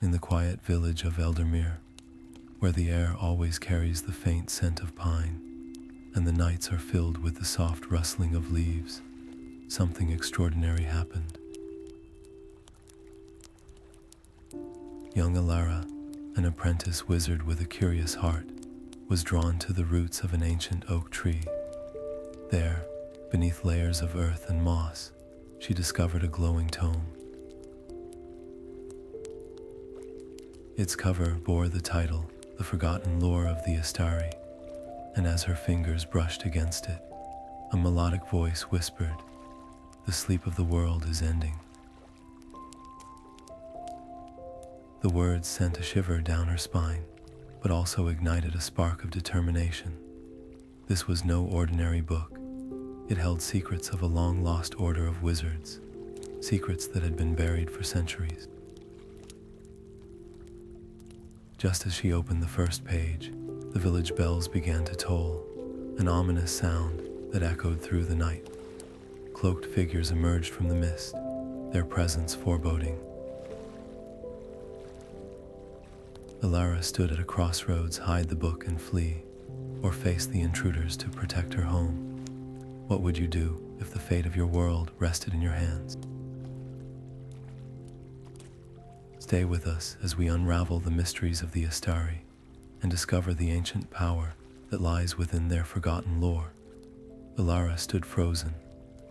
in the quiet village of Eldermere, where the air always carries the faint scent of pine, and the nights are filled with the soft rustling of leaves, something extraordinary happened. Young Elara, an apprentice wizard with a curious heart, was drawn to the roots of an ancient oak tree. There, beneath layers of earth and moss, she discovered a glowing tome. Its cover bore the title, The Forgotten Lore of the Istari, and as her fingers brushed against it, a melodic voice whispered, "The sleep of the world is ending." The words sent a shiver down her spine, but also ignited a spark of determination. This was no ordinary book. It held secrets of a long-lost order of wizards, secrets that had been buried for centuries. Just as she opened the first page, the village bells began to toll, an ominous sound that echoed through the night. Cloaked figures emerged from the mist, their presence foreboding. Elara stood at a crossroads, hide the book and flee, or face the intruders to protect her home. What would you do if the fate of your world rested in your hands? Stay with us as we unravel the mysteries of the Istari and discover the ancient power that lies within their forgotten lore. Elara stood frozen,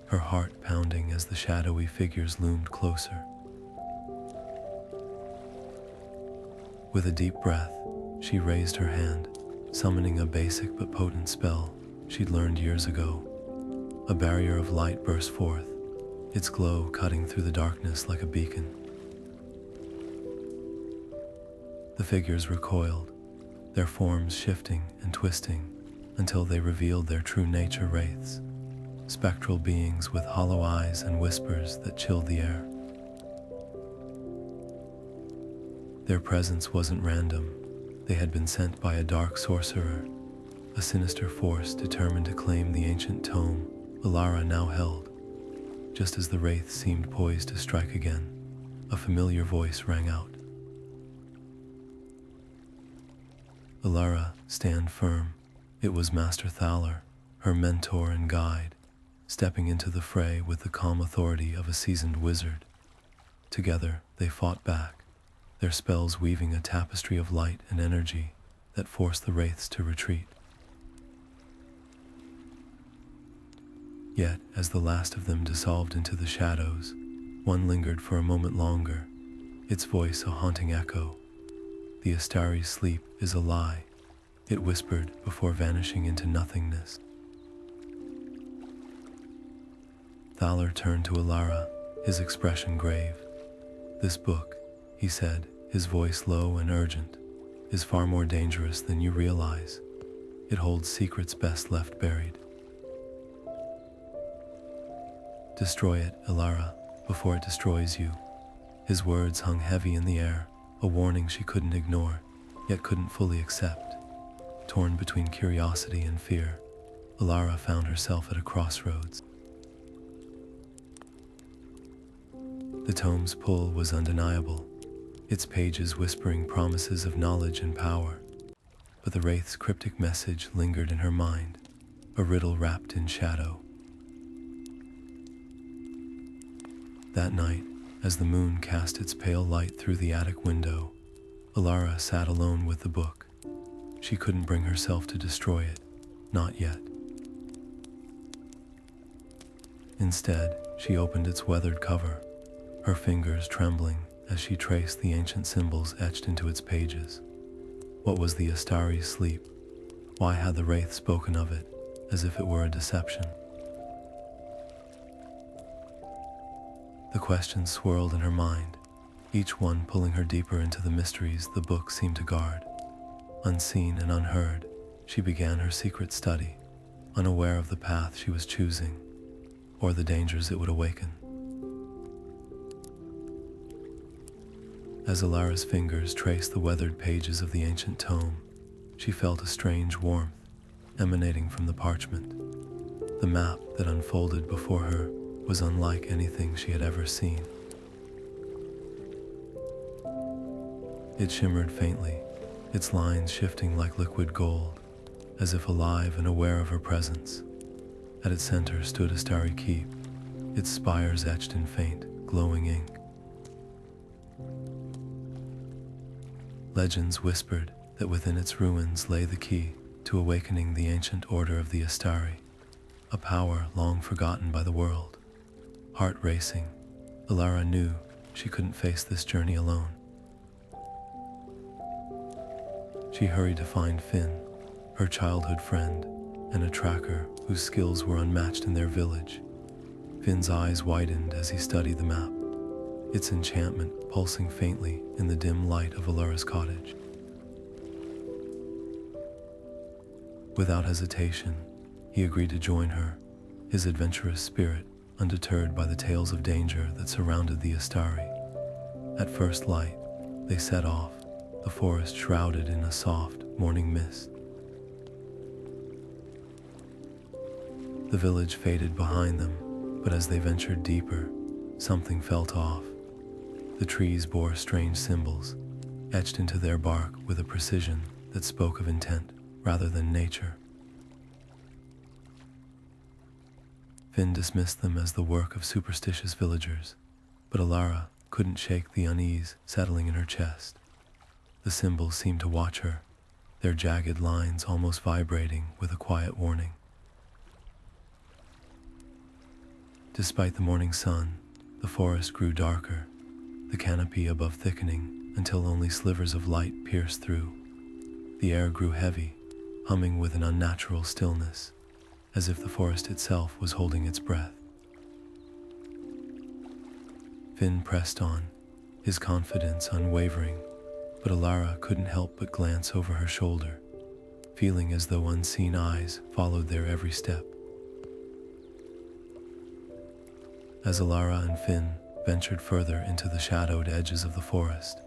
her heart pounding as the shadowy figures loomed closer. With a deep breath, she raised her hand, summoning a basic but potent spell she'd learned years ago. A barrier of light burst forth, its glow cutting through the darkness like a beacon. The figures recoiled, their forms shifting and twisting until they revealed their true nature: wraiths, spectral beings with hollow eyes and whispers that chilled the air. Their presence wasn't random. They had been sent by a dark sorcerer, a sinister force determined to claim the ancient tome Elara now held. Just as the wraiths seemed poised to strike again, a familiar voice rang out. "Elara, stand firm." It was Master Thaler, her mentor and guide, stepping into the fray with the calm authority of a seasoned wizard. Together, they fought back, their spells weaving a tapestry of light and energy that forced the wraiths to retreat. Yet, as the last of them dissolved into the shadows, one lingered for a moment longer, its voice a haunting echo. "The Istari's sleep is a lie," it whispered before vanishing into nothingness. Thaler turned to Elara, his expression grave. "This book," he said, his voice low and urgent, "is far more dangerous than you realize. It holds secrets best left buried. Destroy it, Elara, before it destroys you." His words hung heavy in the air, a warning she couldn't ignore, yet couldn't fully accept. Torn between curiosity and fear, Elara found herself at a crossroads. The tome's pull was undeniable, its pages whispering promises of knowledge and power. But the wraith's cryptic message lingered in her mind, a riddle wrapped in shadow. That night, as the moon cast its pale light through the attic window, Elara sat alone with the book. She couldn't bring herself to destroy it, not yet. Instead, she opened its weathered cover, her fingers trembling as she traced the ancient symbols etched into its pages. What was the Istari's sleep? Why had the wraith spoken of it as if it were a deception? The questions swirled in her mind, each one pulling her deeper into the mysteries the book seemed to guard. Unseen and unheard, she began her secret study, unaware of the path she was choosing, or the dangers it would awaken. As Elara's fingers traced the weathered pages of the ancient tome, she felt a strange warmth emanating from the parchment. The map that unfolded before her was unlike anything she had ever seen. It shimmered faintly, its lines shifting like liquid gold, as if alive and aware of her presence. At its center stood Istari Keep, its spires etched in faint, glowing ink. Legends whispered that within its ruins lay the key to awakening the ancient order of the Istari, a power long forgotten by the world. Heart racing, Elara knew she couldn't face this journey alone. She hurried to find Finn, her childhood friend, and a tracker whose skills were unmatched in their village. Finn's eyes widened as he studied the map, its enchantment pulsing faintly in the dim light of Elara's cottage. Without hesitation, he agreed to join her, his adventurous spirit undeterred by the tales of danger that surrounded the Istari. At first light, they set off, the forest shrouded in a soft morning mist. The village faded behind them, but as they ventured deeper, something felt off. The trees bore strange symbols, etched into their bark with a precision that spoke of intent rather than nature. Finn dismissed them as the work of superstitious villagers, but Elara couldn't shake the unease settling in her chest. The symbols seemed to watch her, their jagged lines almost vibrating with a quiet warning. Despite the morning sun, the forest grew darker, the canopy above thickening until only slivers of light pierced through. The air grew heavy, humming with an unnatural stillness, as if the forest itself was holding its breath. Finn pressed on, his confidence unwavering, but Elara couldn't help but glance over her shoulder, feeling as though unseen eyes followed their every step. As Elara and Finn ventured further into the shadowed edges of the forest,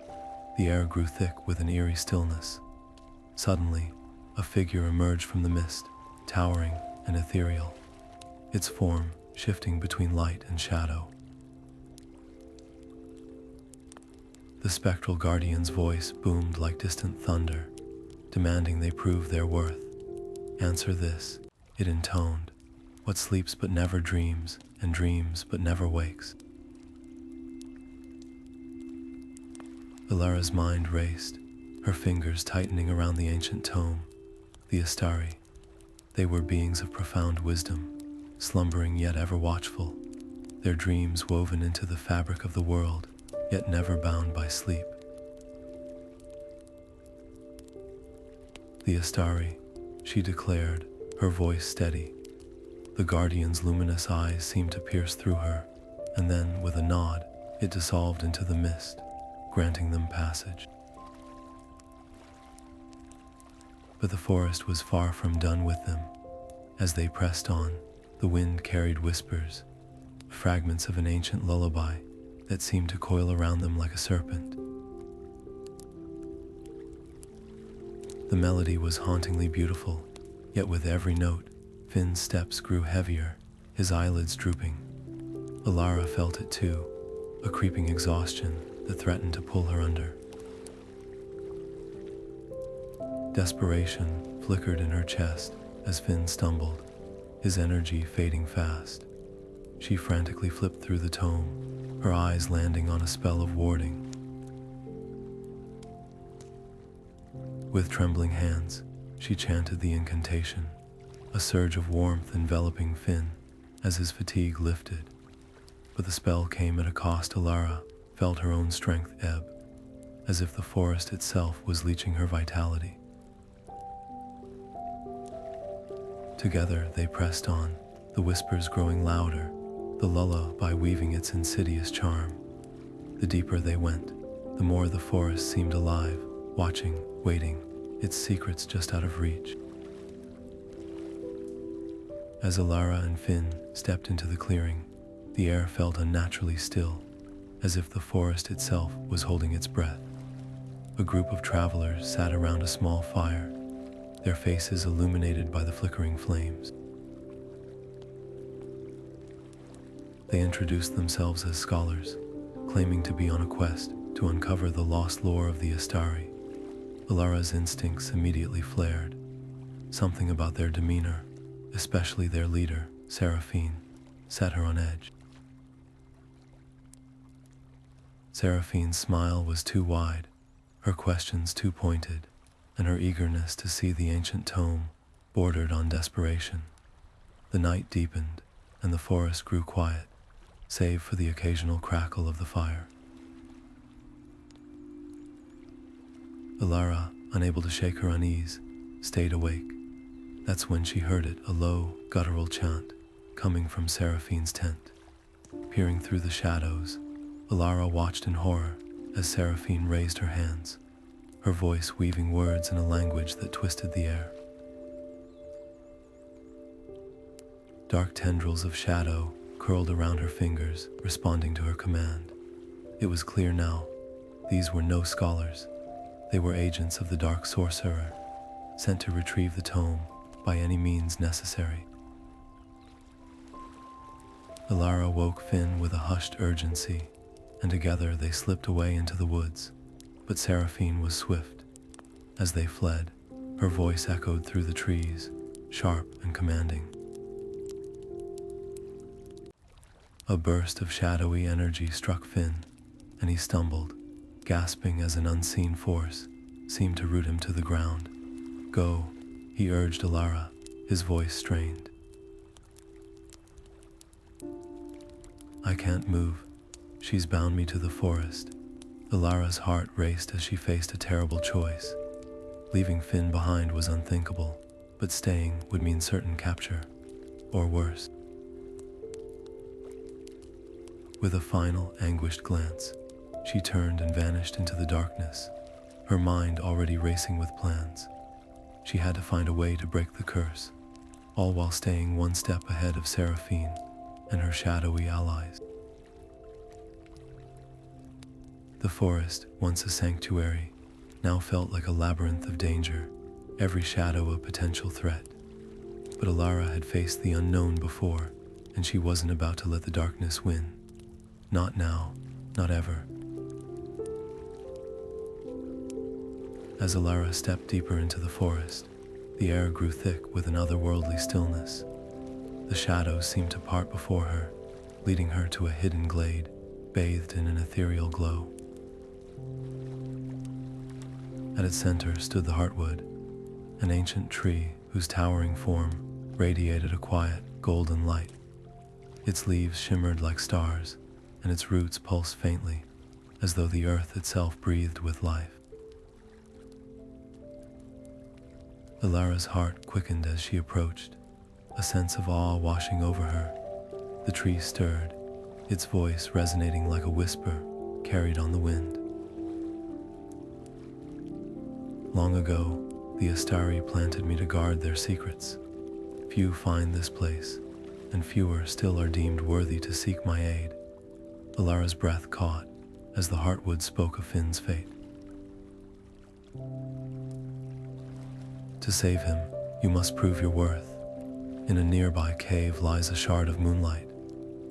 the air grew thick with an eerie stillness. Suddenly, a figure emerged from the mist, towering and ethereal, its form shifting between light and shadow. The spectral guardian's voice boomed like distant thunder, demanding they prove their worth. "Answer this," it intoned. "What sleeps but never dreams, and dreams but never wakes?" Elara's mind raced, her fingers tightening around the ancient tome. The Istari, they were beings of profound wisdom, slumbering yet ever watchful, their dreams woven into the fabric of the world, yet never bound by sleep. "The Istari," she declared, her voice steady. The guardian's luminous eyes seemed to pierce through her, and then, with a nod, it dissolved into the mist, granting them passage. But the forest was far from done with them. As they pressed on, the wind carried whispers, fragments of an ancient lullaby that seemed to coil around them like a serpent. The melody was hauntingly beautiful, yet with every note, Finn's steps grew heavier, his eyelids drooping. Elara felt it too, a creeping exhaustion that threatened to pull her under. Desperation flickered in her chest as Finn stumbled, his energy fading fast. She frantically flipped through the tome, her eyes landing on a spell of warding. With trembling hands, she chanted the incantation, a surge of warmth enveloping Finn as his fatigue lifted. But the spell came at a cost. Elara felt her own strength ebb, as if the forest itself was leeching her vitality. Together they pressed on, the whispers growing louder, the lullaby weaving its insidious charm. The deeper they went, the more the forest seemed alive, watching, waiting, its secrets just out of reach. As Elara and Finn stepped into the clearing, the air felt unnaturally still, as if the forest itself was holding its breath. A group of travelers sat around a small fire, their faces illuminated by the flickering flames. They introduced themselves as scholars, claiming to be on a quest to uncover the lost lore of the Istari. Elara's instincts immediately flared. Something about their demeanor, especially their leader, Seraphine, set her on edge. Seraphine's smile was too wide, her questions too pointed, and her eagerness to see the ancient tome bordered on desperation. The night deepened, and the forest grew quiet, save for the occasional crackle of the fire. Elara, unable to shake her unease, stayed awake. That's when she heard it, a low, guttural chant coming from Seraphine's tent. Peering through the shadows, Elara watched in horror as Seraphine raised her hands, her voice weaving words in a language that twisted the air. Dark tendrils of shadow curled around her fingers, responding to her command. It was clear now, these were no scholars. They were agents of the Dark Sorcerer, sent to retrieve the tome by any means necessary. Elara woke Finn with a hushed urgency, and together they slipped away into the woods. But Seraphine was swift. As they fled, her voice echoed through the trees, sharp and commanding. A burst of shadowy energy struck Finn, and he stumbled, gasping as an unseen force seemed to root him to the ground. "Go," he urged Elara, his voice strained. "I can't move. She's bound me to the forest." Elara's heart raced as she faced a terrible choice. Leaving Finn behind was unthinkable, but staying would mean certain capture, or worse. With a final, anguished glance, she turned and vanished into the darkness, her mind already racing with plans. She had to find a way to break the curse, all while staying one step ahead of Seraphine and her shadowy allies. The forest, once a sanctuary, now felt like a labyrinth of danger, every shadow a potential threat. But Elara had faced the unknown before, and she wasn't about to let the darkness win. Not now, not ever. As Elara stepped deeper into the forest, the air grew thick with an otherworldly stillness. The shadows seemed to part before her, leading her to a hidden glade, bathed in an ethereal glow. At its center stood the Heartwood, an ancient tree whose towering form radiated a quiet, golden light. Its leaves shimmered like stars, and its roots pulsed faintly, as though the earth itself breathed with life. Elara's heart quickened as she approached, a sense of awe washing over her. The tree stirred, its voice resonating like a whisper carried on the wind. Long ago, the Istari planted me to guard their secrets. Few find this place, and fewer still are deemed worthy to seek my aid. Elara's breath caught as the Heartwood spoke of Finn's fate. To save him, you must prove your worth. In a nearby cave lies a Shard of Moonlight,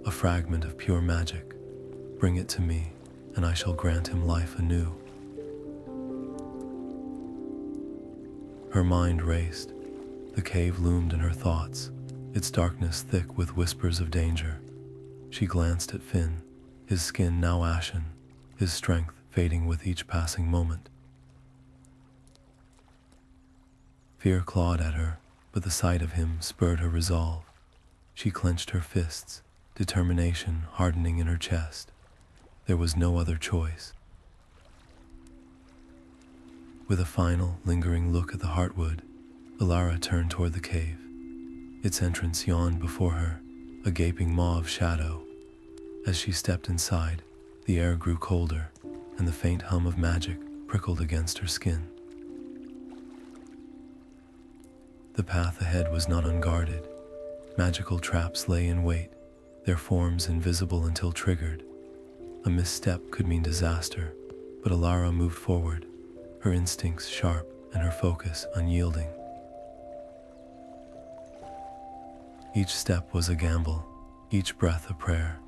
a fragment of pure magic. Bring it to me, and I shall grant him life anew. Her mind raced. The cave loomed in her thoughts, its darkness thick with whispers of danger. She glanced at Finn, his skin now ashen, his strength fading with each passing moment. Fear clawed at her, but the sight of him spurred her resolve. She clenched her fists, determination hardening in her chest. There was no other choice. With a final, lingering look at the Heartwood, Elara turned toward the cave. Its entrance yawned before her, a gaping maw of shadow. As she stepped inside, the air grew colder, and the faint hum of magic prickled against her skin. The path ahead was not unguarded. Magical traps lay in wait, their forms invisible until triggered. A misstep could mean disaster, but Elara moved forward, her instincts sharp and her focus unyielding. Each step was a gamble, each breath a prayer.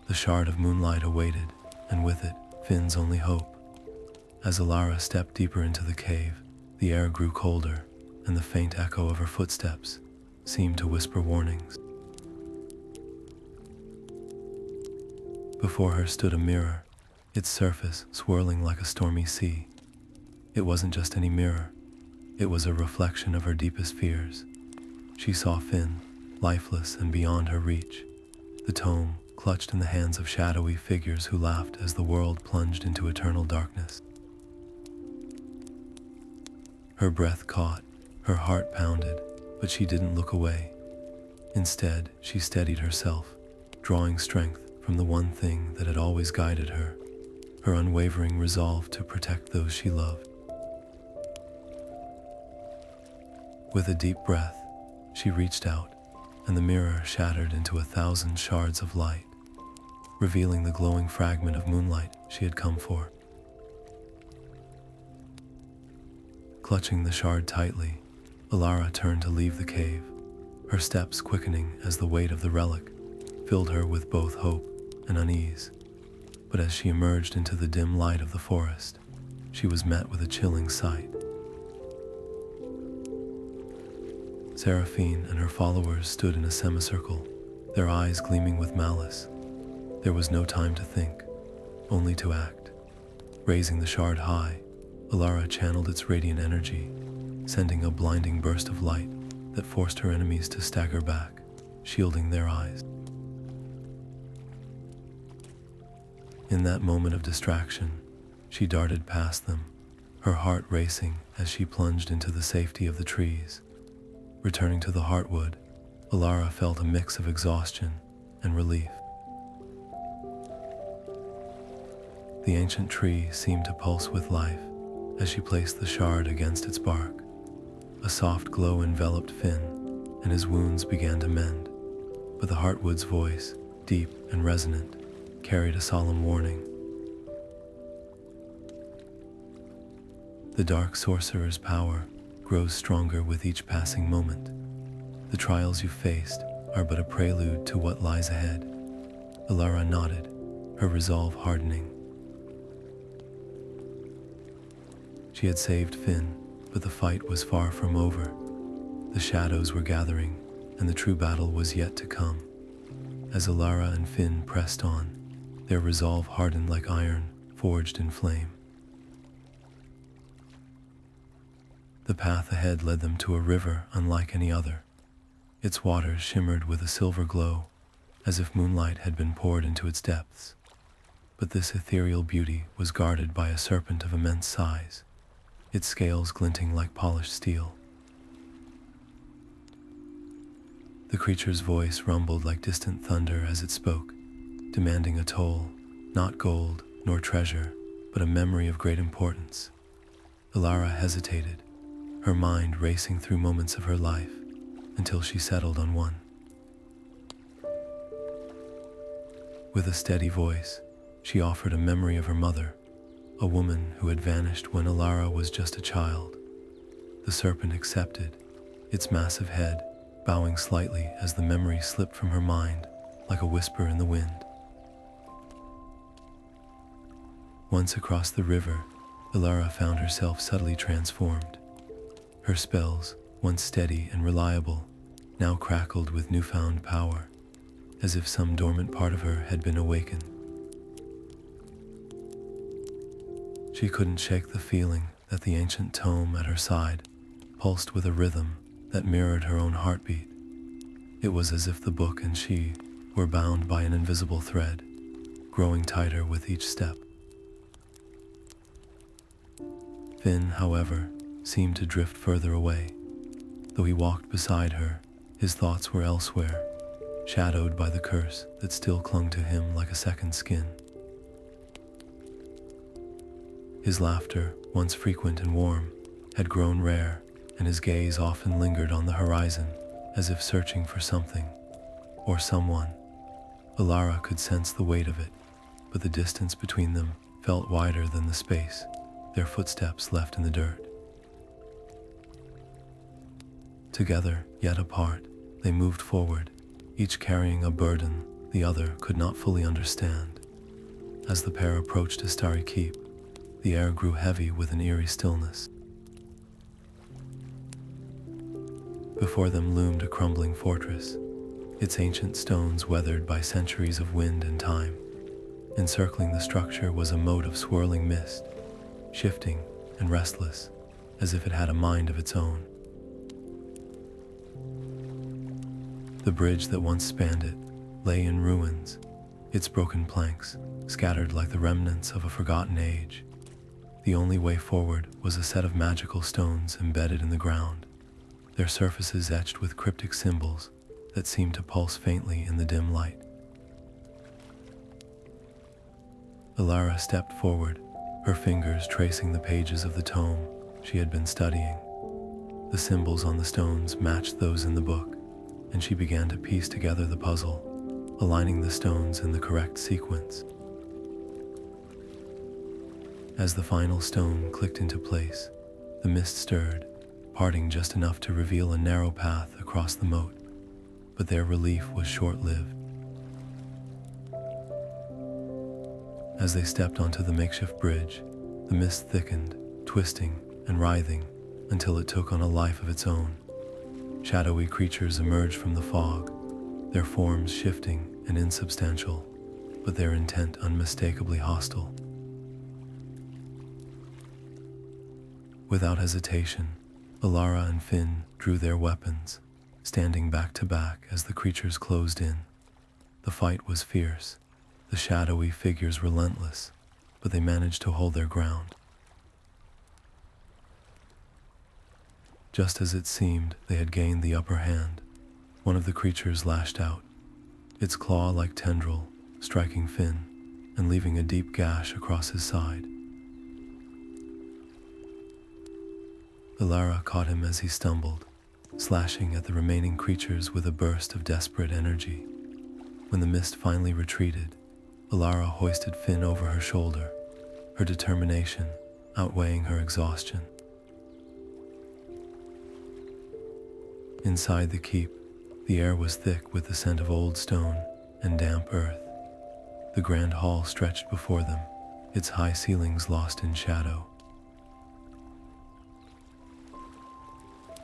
The Shard of Moonlight awaited, and with it, Finn's only hope. As Ellara stepped deeper into the cave, the air grew colder, and the faint echo of her footsteps seemed to whisper warnings. Before her stood a mirror, its surface swirling like a stormy sea. It wasn't just any mirror, it was a reflection of her deepest fears. She saw Finn, lifeless and beyond her reach, the tome clutched in the hands of shadowy figures who laughed as the world plunged into eternal darkness. Her breath caught, her heart pounded, but she didn't look away. Instead, she steadied herself, drawing strength from the one thing that had always guided her, her unwavering resolve to protect those she loved. With a deep breath, she reached out, and the mirror shattered into 1,000 shards of light, revealing the glowing fragment of moonlight she had come for. Clutching the shard tightly, Ellara turned to leave the cave, her steps quickening as the weight of the relic filled her with both hope and unease. But as she emerged into the dim light of the forest, she was met with a chilling sight. Seraphine and her followers stood in a semicircle, their eyes gleaming with malice. There was no time to think, only to act. Raising the shard high, Ellara channeled its radiant energy, sending a blinding burst of light that forced her enemies to stagger back, shielding their eyes. In that moment of distraction, she darted past them, her heart racing as she plunged into the safety of the trees. Returning to the Heartwood, Ellara felt a mix of exhaustion and relief. The ancient tree seemed to pulse with life as she placed the shard against its bark. A soft glow enveloped Finn, and his wounds began to mend. But the Heartwood's voice, deep and resonant, carried a solemn warning. The dark sorcerer's power grows stronger with each passing moment. The trials you faced are but a prelude to what lies ahead. Ellara nodded, her resolve hardening. She had saved Finn, but the fight was far from over. The shadows were gathering, and the true battle was yet to come. As Ellara and Finn pressed on, their resolve hardened like iron forged in flame. The path ahead led them to a river unlike any other. Its waters shimmered with a silver glow, as if moonlight had been poured into its depths. But this ethereal beauty was guarded by a serpent of immense size, its scales glinting like polished steel. The creature's voice rumbled like distant thunder as it spoke, demanding a toll, not gold nor treasure, but a memory of great importance. Ellara hesitated, her mind racing through moments of her life until she settled on one. With a steady voice, she offered a memory of her mother, a woman who had vanished when Ellara was just a child. The serpent accepted, its massive head bowing slightly as the memory slipped from her mind like a whisper in the wind. Once across the river, Ellara found herself subtly transformed. Her spells, once steady and reliable, now crackled with newfound power, as if some dormant part of her had been awakened. She couldn't shake the feeling that the ancient tome at her side pulsed with a rhythm that mirrored her own heartbeat. It was as if the book and she were bound by an invisible thread, growing tighter with each step. Finn, however, seemed to drift further away. Though he walked beside her, his thoughts were elsewhere, shadowed by the curse that still clung to him like a second skin. His laughter, once frequent and warm, had grown rare, and his gaze often lingered on the horizon, as if searching for something, or someone. Ellara could sense the weight of it, but the distance between them felt wider than the space their footsteps left in the dirt. Together, yet apart, they moved forward, each carrying a burden the other could not fully understand. As the pair approached Istari Keep, the air grew heavy with an eerie stillness. Before them loomed a crumbling fortress, its ancient stones weathered by centuries of wind and time. Encircling the structure was a moat of swirling mist, shifting and restless, as if it had a mind of its own. The bridge that once spanned it lay in ruins, its broken planks scattered like the remnants of a forgotten age. The only way forward was a set of magical stones embedded in the ground, their surfaces etched with cryptic symbols that seemed to pulse faintly in the dim light. Elara stepped forward, her fingers tracing the pages of the tome she had been studying. The symbols on the stones matched those in the book, and she began to piece together the puzzle, aligning the stones in the correct sequence. As the final stone clicked into place, the mist stirred, parting just enough to reveal a narrow path across the moat, but their relief was short-lived. As they stepped onto the makeshift bridge, the mist thickened, twisting and writhing until it took on a life of its own. Shadowy creatures emerged from the fog, their forms shifting and insubstantial, but their intent unmistakably hostile. Without hesitation, Elara and Finn drew their weapons, standing back to back as the creatures closed in. The fight was fierce, the shadowy figures relentless, but they managed to hold their ground. Just as it seemed they had gained the upper hand, one of the creatures lashed out, its claw-like tendril striking Finn and leaving a deep gash across his side. Elara caught him as he stumbled, slashing at the remaining creatures with a burst of desperate energy. When the mist finally retreated, Elara hoisted Finn over her shoulder, her determination outweighing her exhaustion. Inside the keep, the air was thick with the scent of old stone and damp earth. The grand hall stretched before them, its high ceilings lost in shadow.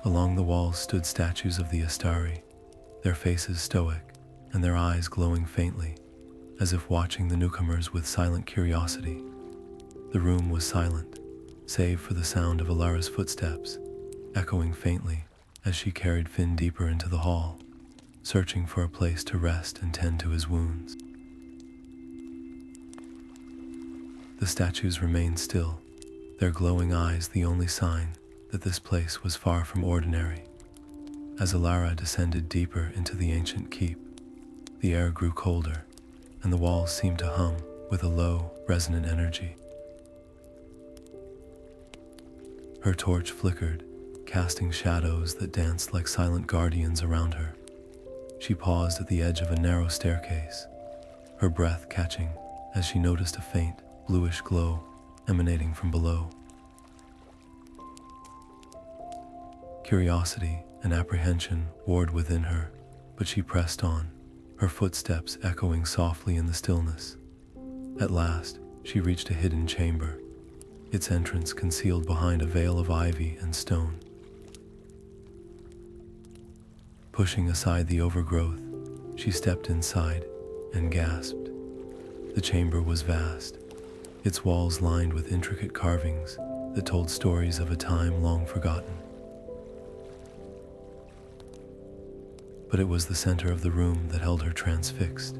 Along the walls stood statues of the Istari, their faces stoic and their eyes glowing faintly, as if watching the newcomers with silent curiosity. The room was silent, save for the sound of Elara's footsteps, echoing faintly as she carried Finn deeper into the hall, searching for a place to rest and tend to his wounds. The statues remained still, their glowing eyes the only sign that this place was far from ordinary. As Elara descended deeper into the ancient keep, the air grew colder, and the walls seemed to hum with a low, resonant energy. Her torch flickered, casting shadows that danced like silent guardians around her. She paused at the edge of a narrow staircase, her breath catching as she noticed a faint, bluish glow emanating from below. Curiosity and apprehension warred within her, but she pressed on, her footsteps echoing softly in the stillness. At last, she reached a hidden chamber, its entrance concealed behind a veil of ivy and stone. Pushing aside the overgrowth, she stepped inside and gasped. The chamber was vast, its walls lined with intricate carvings that told stories of a time long forgotten. But it was the center of the room that held her transfixed.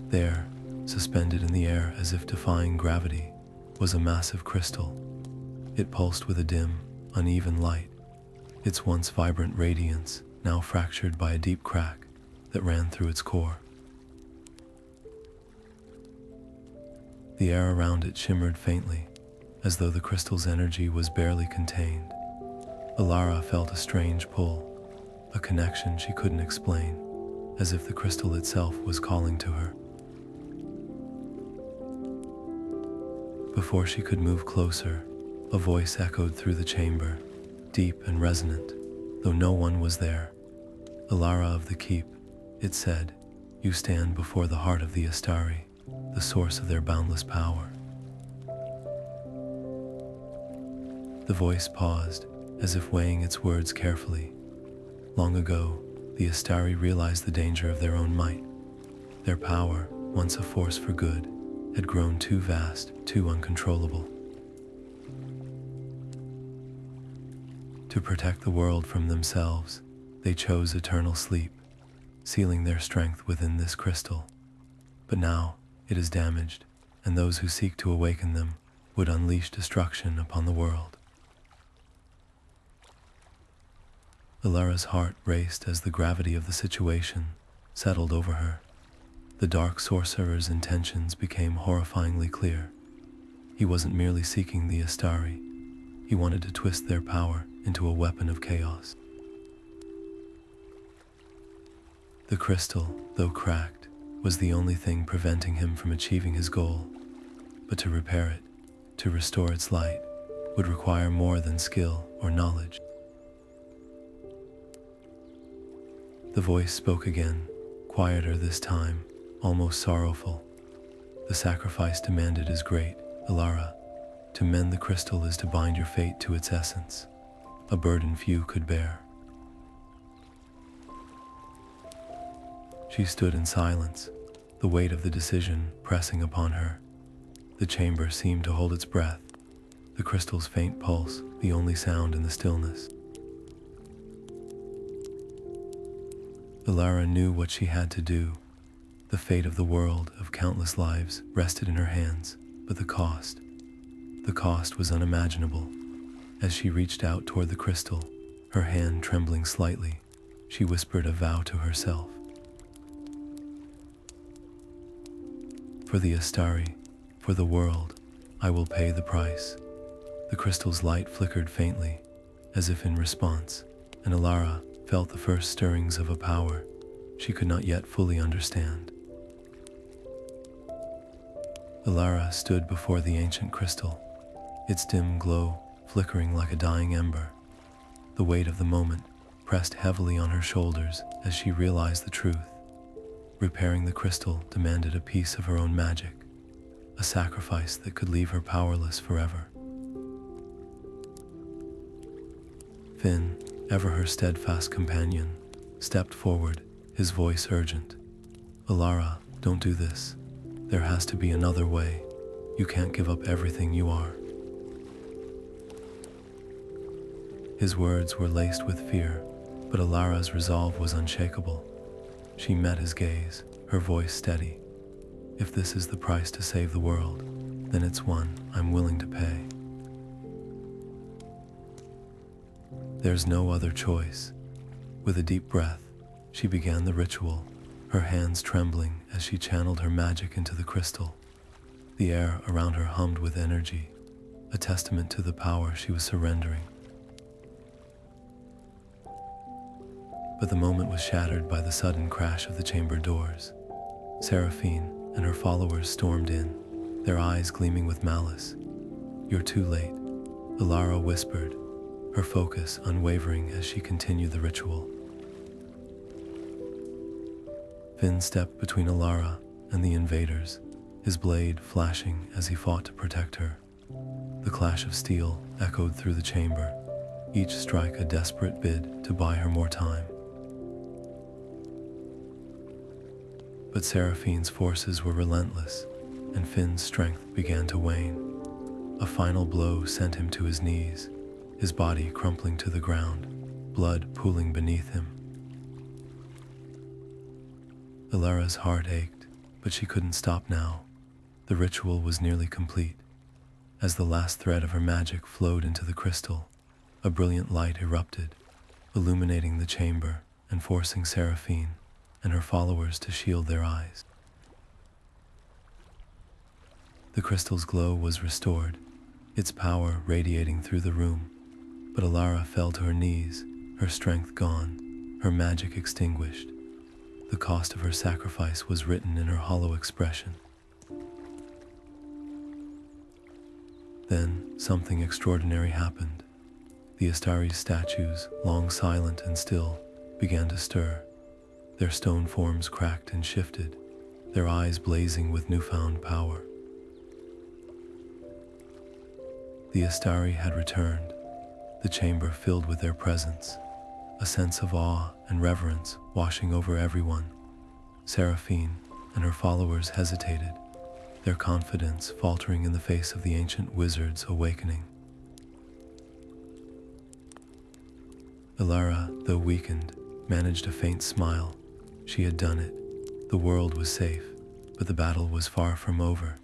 There, suspended in the air as if defying gravity, was a massive crystal. It pulsed with a dim, uneven light, its once vibrant radiance now fractured by a deep crack that ran through its core. The air around it shimmered faintly, as though the crystal's energy was barely contained. Elara felt a strange pull, a connection she couldn't explain, as if the crystal itself was calling to her. Before she could move closer, a voice echoed through the chamber, deep and resonant, though no one was there. "Elara of the Keep," it said, "you stand before the heart of the Istari. the source of their boundless power. The voice paused, as if weighing its words carefully. Long ago, the Istari realized the danger of their own might. Their power, once a force for good, had grown too vast, too uncontrollable. To protect the world from themselves, they chose eternal sleep, sealing their strength within this crystal. But now it is damaged, and those who seek to awaken them would unleash destruction upon the world. Elara's heart raced as the gravity of the situation settled over her. The dark sorcerer's intentions became horrifyingly clear. He wasn't merely seeking the Istari. He wanted to twist their power into a weapon of chaos. The crystal, though cracked, was the only thing preventing him from achieving his goal. But to repair it, to restore its light, would require more than skill or knowledge. The voice spoke again, quieter this time, almost sorrowful. The sacrifice demanded is great, Elara. To mend the crystal is to bind your fate to its essence, a burden few could bear. She stood in silence, the weight of the decision pressing upon her. The chamber seemed to hold its breath, the crystal's faint pulse the only sound in the stillness. Elara knew what she had to do. The fate of the world, of countless lives, rested in her hands, but the cost was unimaginable. As she reached out toward the crystal, her hand trembling slightly, she whispered a vow to herself. For the Istari, for the world, I will pay the price. The crystal's light flickered faintly, as if in response, and Elara felt the first stirrings of a power she could not yet fully understand. Elara stood before the ancient crystal, its dim glow flickering like a dying ember. The weight of the moment pressed heavily on her shoulders as she realized the truth. Repairing the crystal demanded a piece of her own magic, a sacrifice that could leave her powerless forever. Finn, ever her steadfast companion, stepped forward, his voice urgent. Elara, don't do this. There has to be another way. You can't give up everything you are. His words were laced with fear, but Elara's resolve was unshakable. She met his gaze, her voice steady. If this is the price to save the world, then it's one I'm willing to pay. There's no other choice. With a deep breath, she began the ritual, her hands trembling as she channeled her magic into the crystal. The air around her hummed with energy, a testament to the power she was surrendering. But the moment was shattered by the sudden crash of the chamber doors. Seraphine and her followers stormed in, their eyes gleaming with malice. You're too late, Elara whispered, her focus unwavering as she continued the ritual. Finn stepped between Elara and the invaders, his blade flashing as he fought to protect her. The clash of steel echoed through the chamber, each strike a desperate bid to buy her more time. But Seraphine's forces were relentless, and Finn's strength began to wane. A final blow sent him to his knees, his body crumpling to the ground, blood pooling beneath him. Elara's heart ached, but she couldn't stop now. The ritual was nearly complete. As the last thread of her magic flowed into the crystal, a brilliant light erupted, illuminating the chamber and forcing Seraphine and her followers to shield their eyes. The crystal's glow was restored, its power radiating through the room, but Elara fell to her knees, her strength gone, her magic extinguished. The cost of her sacrifice was written in her hollow expression. Then something extraordinary happened. The Istari's statues, long silent and still, began to stir. Their stone forms cracked and shifted, their eyes blazing with newfound power. The Istari had returned, the chamber filled with their presence, a sense of awe and reverence washing over everyone. Seraphine and her followers hesitated, their confidence faltering in the face of the ancient wizard's awakening. Elara, though weakened, managed a faint smile. She had done it. The world was safe, but the battle was far from over.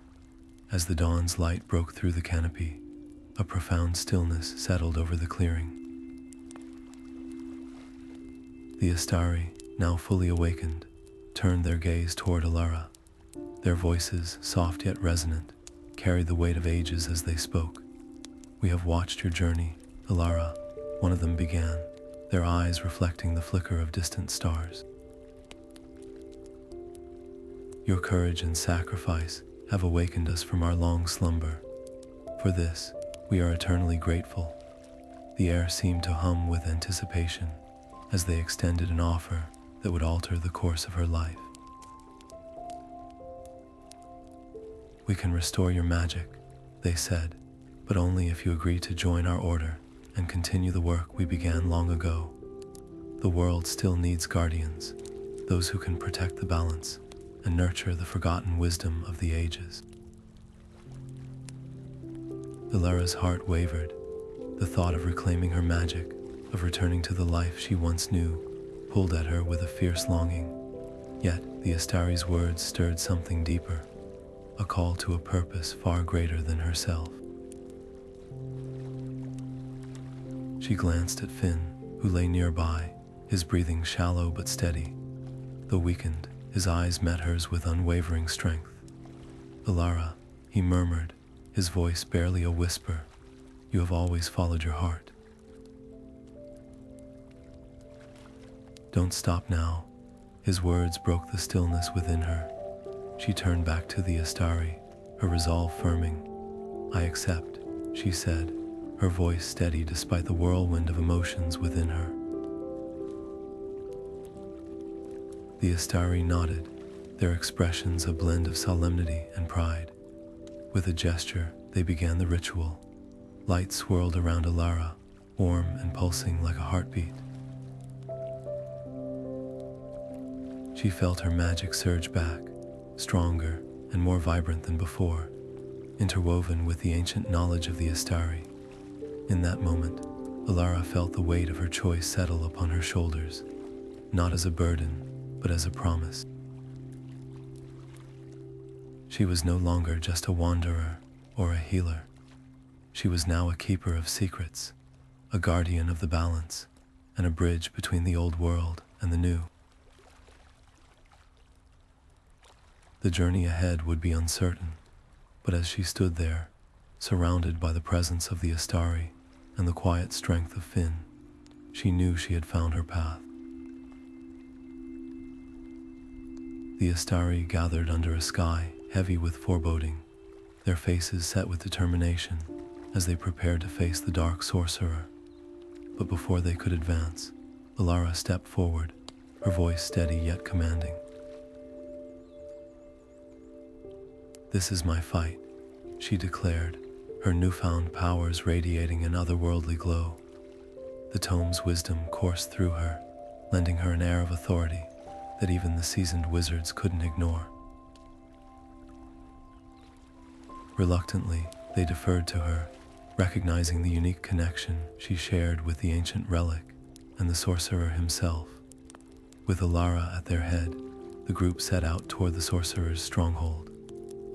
As the dawn's light broke through the canopy, a profound stillness settled over the clearing. The Istari, now fully awakened, turned their gaze toward Elara. Their voices, soft yet resonant, carried the weight of ages as they spoke. "We have watched your journey, Elara," one of them began, their eyes reflecting the flicker of distant stars. "Your courage and sacrifice have awakened us from our long slumber. For this, we are eternally grateful." The air seemed to hum with anticipation as they extended an offer that would alter the course of her life. "We can restore your magic," they said, "but only if you agree to join our order and continue the work we began long ago. The world still needs guardians, those who can protect the balance and nurture the forgotten wisdom of the ages." Elara's heart wavered. The thought of reclaiming her magic, of returning to the life she once knew, pulled at her with a fierce longing. Yet the Istari's words stirred something deeper, a call to a purpose far greater than herself. She glanced at Finn, who lay nearby, his breathing shallow but steady. Though weakened, his eyes met hers with unwavering strength. "Elara," he murmured, his voice barely a whisper, "you have always followed your heart. Don't stop now." His words broke the stillness within her. She turned back to the Istari, her resolve firming. "I accept," she said, her voice steady despite the whirlwind of emotions within her. The Istari nodded, their expressions a blend of solemnity and pride. With a gesture, they began the ritual. Light swirled around Elara, warm and pulsing like a heartbeat. She felt her magic surge back, stronger and more vibrant than before, interwoven with the ancient knowledge of the Istari. In that moment, Elara felt the weight of her choice settle upon her shoulders, not as a burden, but as a promise. She was no longer just a wanderer or a healer. She was now a keeper of secrets, a guardian of the balance, and a bridge between the old world and the new. The journey ahead would be uncertain, but as she stood there, surrounded by the presence of the Istari and the quiet strength of Finn, she knew she had found her path. The Istari gathered under a sky heavy with foreboding, their faces set with determination as they prepared to face the dark sorcerer. But before they could advance, Elara stepped forward, her voice steady yet commanding. "This is my fight," she declared, her newfound powers radiating an otherworldly glow. The tome's wisdom coursed through her, lending her an air of authority that even the seasoned wizards couldn't ignore. Reluctantly, they deferred to her, recognizing the unique connection she shared with the ancient relic and the sorcerer himself. With Elara at their head, the group set out toward the sorcerer's stronghold,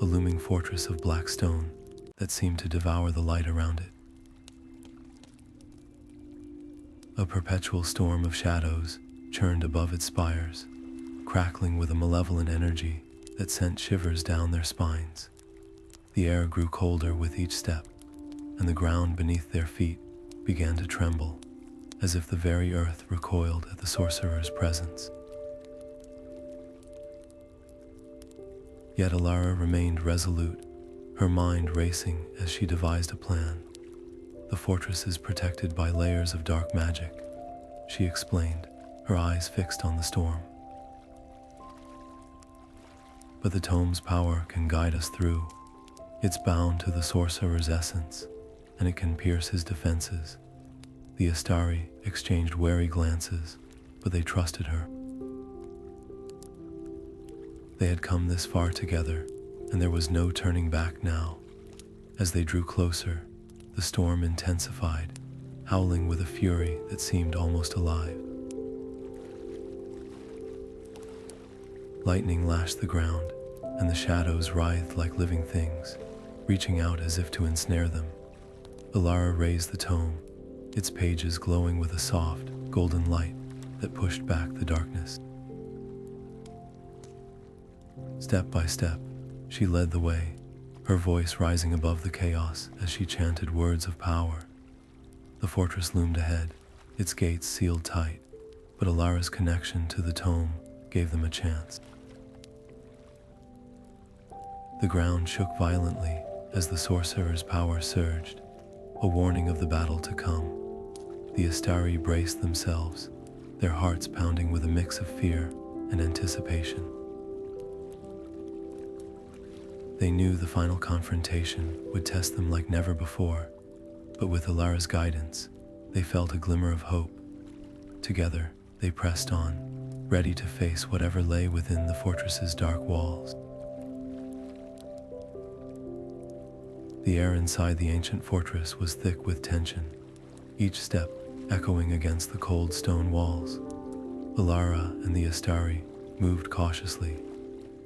a looming fortress of black stone that seemed to devour the light around it. A perpetual storm of shadows churned above its spires, crackling with a malevolent energy that sent shivers down their spines. The air grew colder with each step, and the ground beneath their feet began to tremble, as if the very earth recoiled at the sorcerer's presence. Yet Elara remained resolute, her mind racing as she devised a plan. "The fortress is protected by layers of dark magic," she explained, her eyes fixed on the storm. but the tome's power can guide us through. It's bound to the sorcerer's essence, and it can pierce his defenses. The Istari exchanged wary glances, but they trusted her. They had come this far together, and there was no turning back now. As they drew closer, the storm intensified, howling with a fury that seemed almost alive. Lightning lashed the ground, and the shadows writhed like living things, reaching out as if to ensnare them. Ellara raised the tome, its pages glowing with a soft, golden light that pushed back the darkness. Step by step, she led the way, her voice rising above the chaos as she chanted words of power. The fortress loomed ahead, its gates sealed tight, but Elara's connection to the tome gave them a chance. The ground shook violently as the sorcerer's power surged, a warning of the battle to come. The Istari braced themselves, their hearts pounding with a mix of fear and anticipation. They knew the final confrontation would test them like never before, but with Elara's guidance, they felt a glimmer of hope. Together, they pressed on, ready to face whatever lay within the fortress's dark walls. The air inside the ancient fortress was thick with tension, each step echoing against the cold stone walls. Elara and the Istari moved cautiously,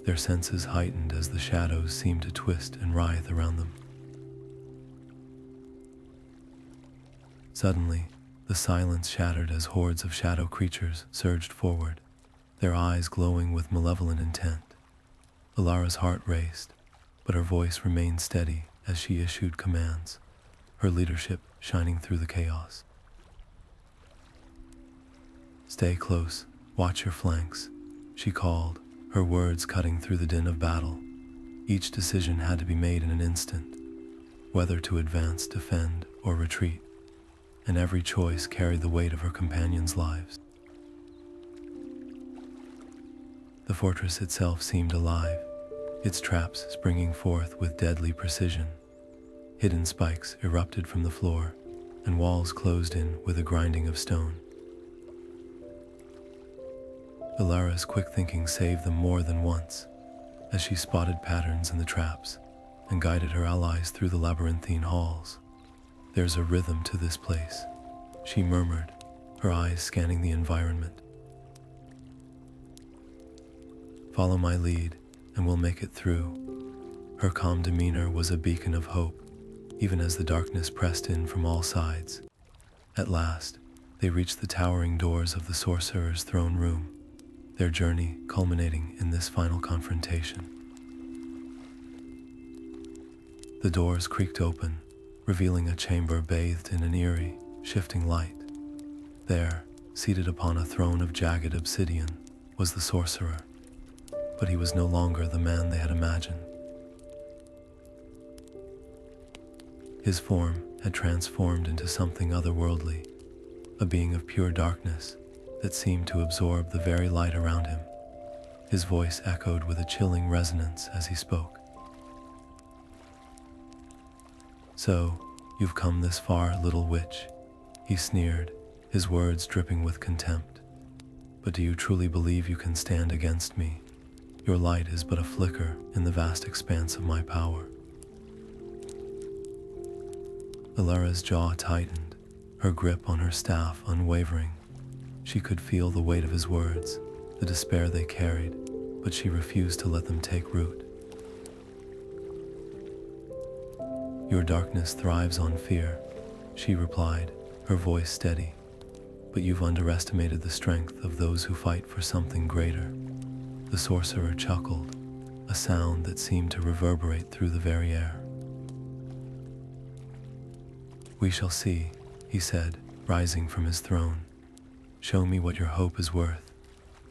their senses heightened as the shadows seemed to twist and writhe around them. Suddenly, the silence shattered as hordes of shadow creatures surged forward, their eyes glowing with malevolent intent. Elara's heart raced, but her voice remained steady as she issued commands, her leadership shining through the chaos. "Stay close, watch your flanks," she called, her words cutting through the din of battle. Each decision had to be made in an instant, whether to advance, defend, or retreat, and every choice carried the weight of her companions' lives. The fortress itself seemed alive, its traps springing forth with deadly precision. Hidden spikes erupted from the floor, and walls closed in with a grinding of stone. Elara's quick thinking saved them more than once, as she spotted patterns in the traps and guided her allies through the labyrinthine halls. "There's a rhythm to this place," she murmured, her eyes scanning the environment. "Follow my lead, and we'll make it through." Her calm demeanor was a beacon of hope, even as the darkness pressed in from all sides. At last, they reached the towering doors of the sorcerer's throne room, their journey culminating in this final confrontation. The doors creaked open, revealing a chamber bathed in an eerie, shifting light. There, seated upon a throne of jagged obsidian, was the sorcerer, but he was no longer the man they had imagined. His form had transformed into something otherworldly, a being of pure darkness that seemed to absorb the very light around him. His voice echoed with a chilling resonance as he spoke. "So, you've come this far, little witch," he sneered, his words dripping with contempt. "But do you truly believe you can stand against me? Your light is but a flicker in the vast expanse of my power." Elara's jaw tightened, her grip on her staff unwavering. She could feel the weight of his words, the despair they carried, but she refused to let them take root. "Your darkness thrives on fear," she replied, her voice steady. "But you've underestimated the strength of those who fight for something greater." The sorcerer chuckled, a sound that seemed to reverberate through the very air. "We shall see," he said, rising from his throne. "Show me what your hope is worth,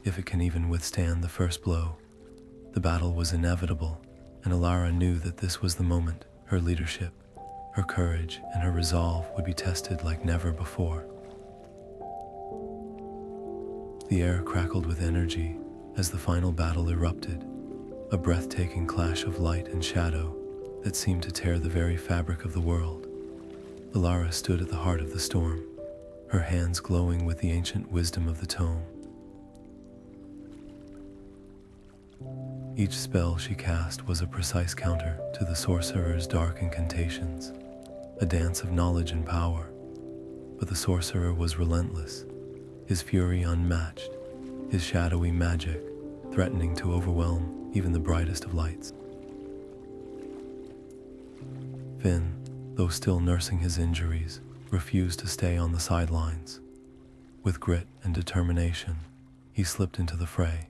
if it can even withstand the first blow." The battle was inevitable, and Elara knew that this was the moment her leadership, her courage, and her resolve would be tested like never before. The air crackled with energy as the final battle erupted, a breathtaking clash of light and shadow that seemed to tear the very fabric of the world. Ellara stood at the heart of the storm, her hands glowing with the ancient wisdom of the tome. Each spell she cast was a precise counter to the sorcerer's dark incantations, a dance of knowledge and power. But the sorcerer was relentless, his fury unmatched, his shadowy magic threatening to overwhelm even the brightest of lights. Finn, though still nursing his injuries, refused to stay on the sidelines. With grit and determination, he slipped into the fray,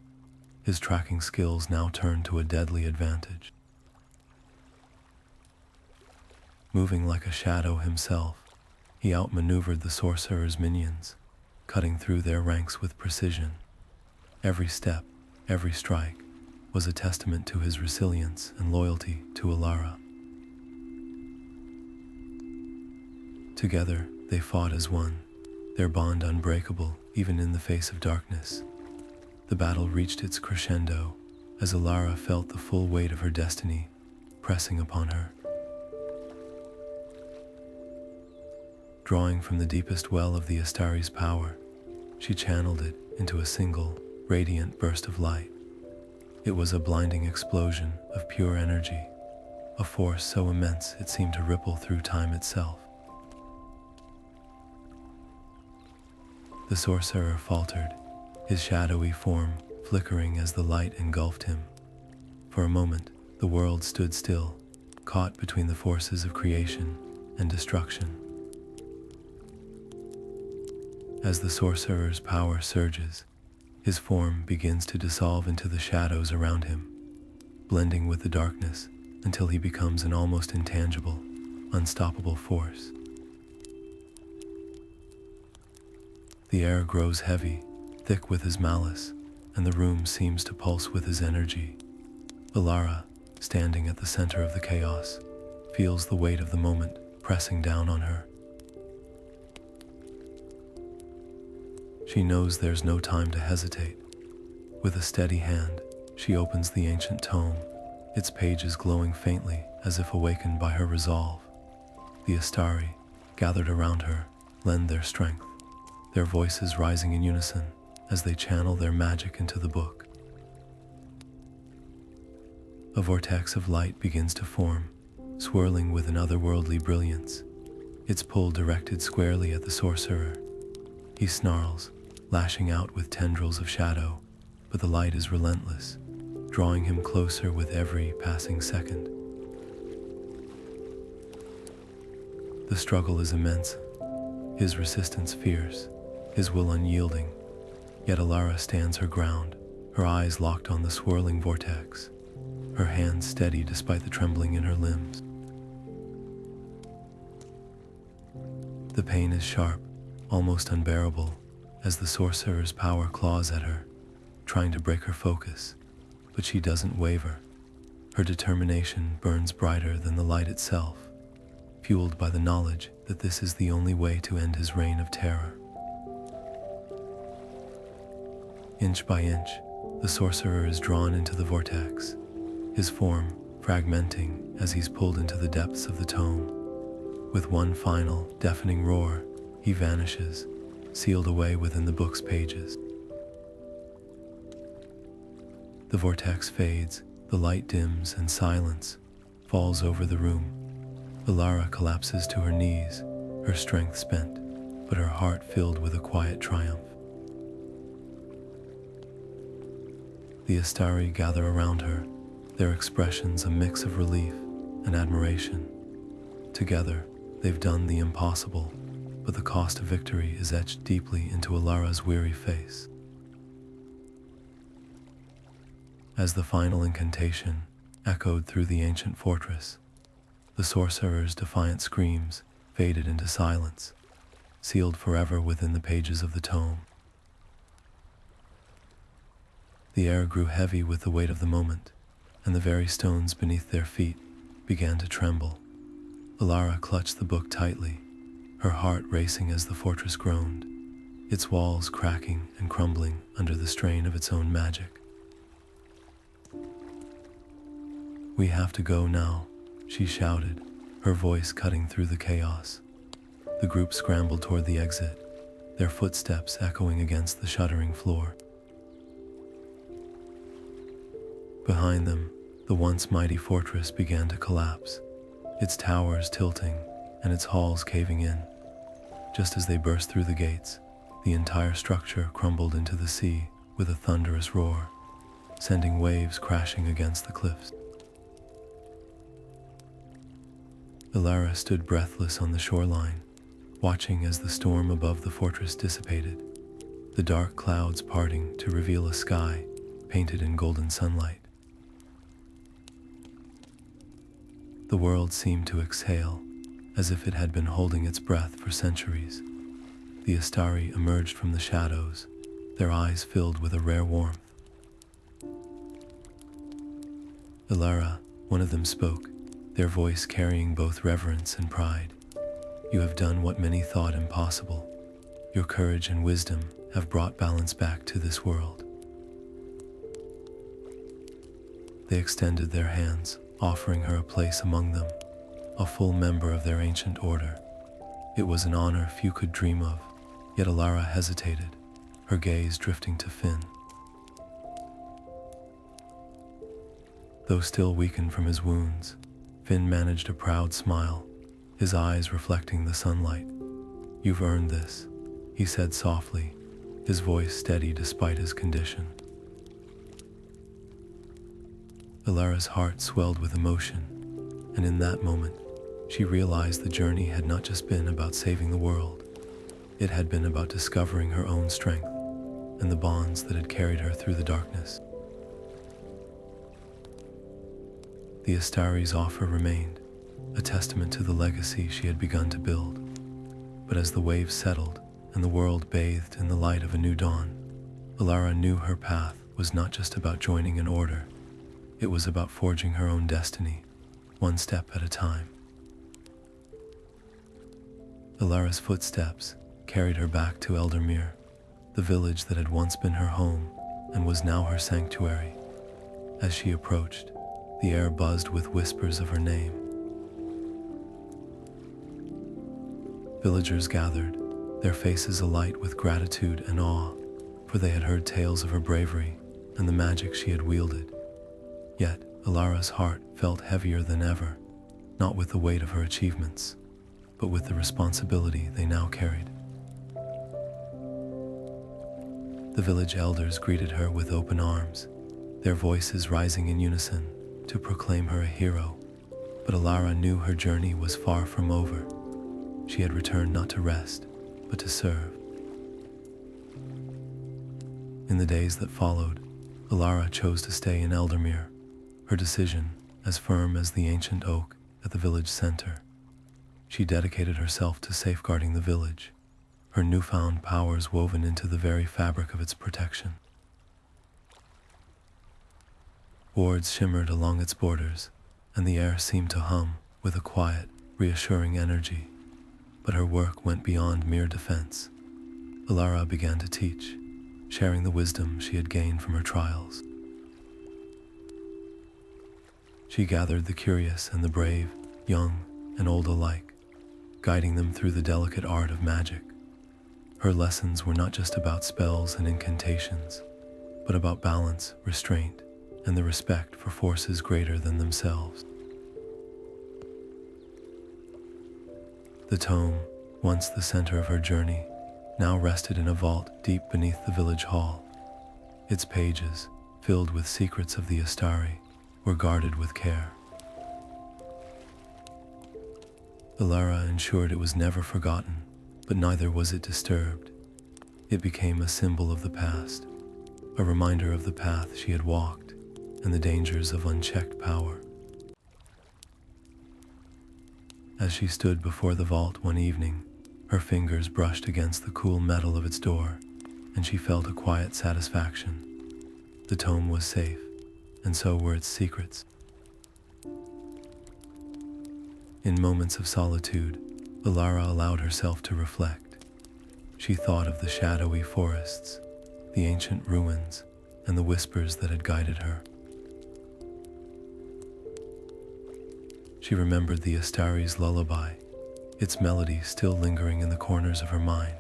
his tracking skills now turned to a deadly advantage. Moving like a shadow himself, he outmaneuvered the sorcerer's minions, cutting through their ranks with precision. Every step, every strike, was a testament to his resilience and loyalty to Elara. Together, they fought as one, their bond unbreakable even in the face of darkness. The battle reached its crescendo as Elara felt the full weight of her destiny pressing upon her. Drawing from the deepest well of the Istari's power, she channeled it into a single, radiant burst of light. It was a blinding explosion of pure energy, a force so immense it seemed to ripple through time itself. The sorcerer faltered, his shadowy form flickering as the light engulfed him. For a moment, the world stood still, caught between the forces of creation and destruction. As the sorcerer's power surges, his form begins to dissolve into the shadows around him, blending with the darkness until he becomes an almost intangible, unstoppable force. The air grows heavy, thick with his malice, and the room seems to pulse with his energy. Elara, standing at the center of the chaos, feels the weight of the moment pressing down on her. She knows there's no time to hesitate. With a steady hand, she opens the ancient tome, its pages glowing faintly as if awakened by her resolve. The Istari, gathered around her, lend their strength, their voices rising in unison as they channel their magic into the book. A vortex of light begins to form, swirling with an otherworldly brilliance, its pull directed squarely at the sorcerer. He snarls, lashing out with tendrils of shadow, but the light is relentless, drawing him closer with every passing second. The struggle is immense, his resistance fierce, his will unyielding, yet Elara stands her ground, her eyes locked on the swirling vortex, her hands steady despite the trembling in her limbs. The pain is sharp, almost unbearable, as the sorcerer's power claws at her, trying to break her focus, but she doesn't waver. Her determination burns brighter than the light itself, fueled by the knowledge that this is the only way to end his reign of terror. Inch by inch, the sorcerer is drawn into the vortex, his form fragmenting as he's pulled into the depths of the tome. With one final, deafening roar, he vanishes, sealed away within the book's pages. The vortex fades, the light dims, and silence falls over the room. Elara collapses to her knees, her strength spent, but her heart filled with a quiet triumph. The Istari gather around her, their expressions a mix of relief and admiration. Together, they've done the impossible, but the cost of victory is etched deeply into Elara's weary face. As the final incantation echoed through the ancient fortress, the sorcerer's defiant screams faded into silence, sealed forever within the pages of the tome. The air grew heavy with the weight of the moment, and the very stones beneath their feet began to tremble. Elara clutched the book tightly, her heart racing as the fortress groaned, its walls cracking and crumbling under the strain of its own magic. "We have to go now," she shouted, her voice cutting through the chaos. The group scrambled toward the exit, their footsteps echoing against the shuddering floor. Behind them, the once mighty fortress began to collapse, its towers tilting and its halls caving in. Just as they burst through the gates, the entire structure crumbled into the sea with a thunderous roar, sending waves crashing against the cliffs. Elara stood breathless on the shoreline, watching as the storm above the fortress dissipated, the dark clouds parting to reveal a sky painted in golden sunlight. The world seemed to exhale, as if it had been holding its breath for centuries. The Istari emerged from the shadows, their eyes filled with a rare warmth. Elara, one of them spoke, their voice carrying both reverence and pride. "You have done what many thought impossible. Your courage and wisdom have brought balance back to this world." They extended their hands, offering her a place among them, a full member of their ancient order. It was an honor few could dream of, yet Elara hesitated, her gaze drifting to Finn. Though still weakened from his wounds, Finn managed a proud smile, his eyes reflecting the sunlight. "You've earned this," he said softly, his voice steady despite his condition. Elara's heart swelled with emotion, and in that moment, she realized the journey had not just been about saving the world. It had been about discovering her own strength and the bonds that had carried her through the darkness. The Istari's offer remained, a testament to the legacy she had begun to build. But as the waves settled and the world bathed in the light of a new dawn, Elara knew her path was not just about joining an order. It was about forging her own destiny, one step at a time. Elara's footsteps carried her back to Eldermere, the village that had once been her home and was now her sanctuary. As she approached, the air buzzed with whispers of her name. Villagers gathered, their faces alight with gratitude and awe, for they had heard tales of her bravery and the magic she had wielded. Yet, Elara's heart felt heavier than ever, not with the weight of her achievements, but with the responsibility they now carried. The village elders greeted her with open arms, their voices rising in unison to proclaim her a hero. But Elara knew her journey was far from over. She had returned not to rest, but to serve. In the days that followed, Elara chose to stay in Eldermere, her decision as firm as the ancient oak at the village center. She dedicated herself to safeguarding the village, her newfound powers woven into the very fabric of its protection. Wards shimmered along its borders, and the air seemed to hum with a quiet, reassuring energy. But her work went beyond mere defense. Elara began to teach, sharing the wisdom she had gained from her trials. She gathered the curious and the brave, young and old alike, guiding them through the delicate art of magic. Her lessons were not just about spells and incantations, but about balance, restraint, and the respect for forces greater than themselves. The tome, once the center of her journey, now rested in a vault deep beneath the village hall. Its pages, filled with secrets of the Istari, were guarded with care. Elara ensured it was never forgotten, but neither was it disturbed. It became a symbol of the past, a reminder of the path she had walked and the dangers of unchecked power. As she stood before the vault one evening, her fingers brushed against the cool metal of its door, and she felt a quiet satisfaction. The tome was safe, and so were its secrets. In moments of solitude, Elara allowed herself to reflect. She thought of the shadowy forests, the ancient ruins, and the whispers that had guided her. She remembered the Istari's lullaby, its melody still lingering in the corners of her mind.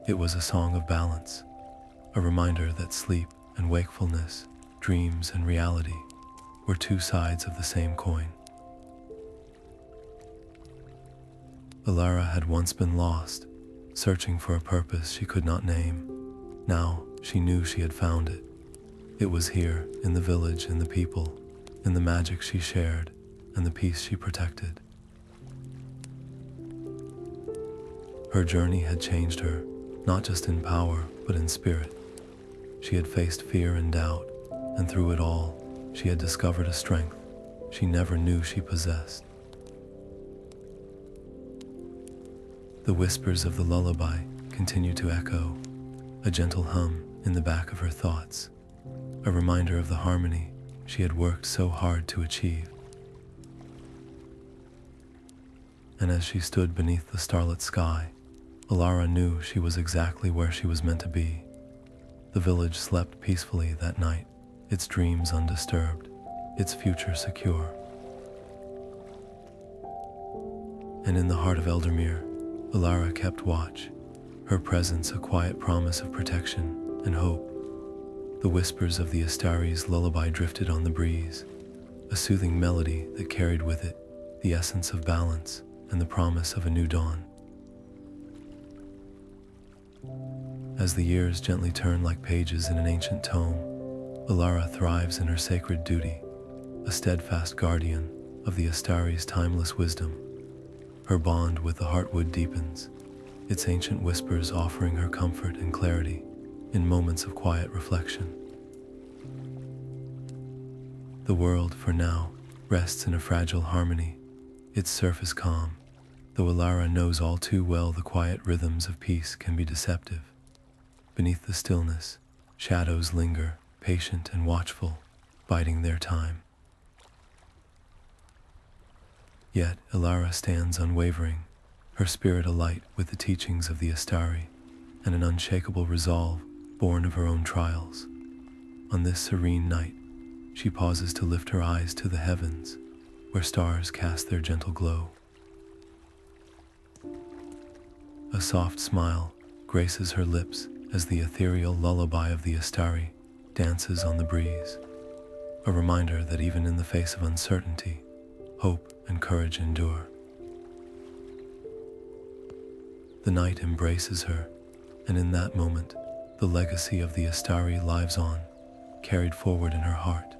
It was a song of balance, a reminder that sleep and wakefulness, dreams and reality, were two sides of the same coin. Elara had once been lost, searching for a purpose she could not name. Now she knew she had found it. It was here, in the village, in the people, in the magic she shared, and the peace she protected. Her journey had changed her, not just in power, but in spirit. She had faced fear and doubt, and through it all, she had discovered a strength she never knew she possessed. The whispers of the lullaby continued to echo, a gentle hum in the back of her thoughts, a reminder of the harmony she had worked so hard to achieve. And as she stood beneath the starlit sky, Elara knew she was exactly where she was meant to be. The village slept peacefully that night, its dreams undisturbed, its future secure. And in the heart of Eldermere, Elara kept watch, her presence a quiet promise of protection and hope. The whispers of the Istari's lullaby drifted on the breeze, a soothing melody that carried with it the essence of balance and the promise of a new dawn. As the years gently turn like pages in an ancient tome, Elara thrives in her sacred duty, a steadfast guardian of the Istari's timeless wisdom. Her bond with the Heartwood deepens, its ancient whispers offering her comfort and clarity in moments of quiet reflection. The world, for now, rests in a fragile harmony, its surface calm, though Elara knows all too well the quiet rhythms of peace can be deceptive. Beneath the stillness, shadows linger, patient and watchful, biding their time. Yet Elara stands unwavering, her spirit alight with the teachings of the Istari, and an unshakable resolve born of her own trials. On this serene night, she pauses to lift her eyes to the heavens, where stars cast their gentle glow. A soft smile graces her lips as the ethereal lullaby of the Istari dances on the breeze, a reminder that even in the face of uncertainty, hope and courage endure. The night embraces her, and in that moment, the legacy of the Istari lives on, carried forward in her heart.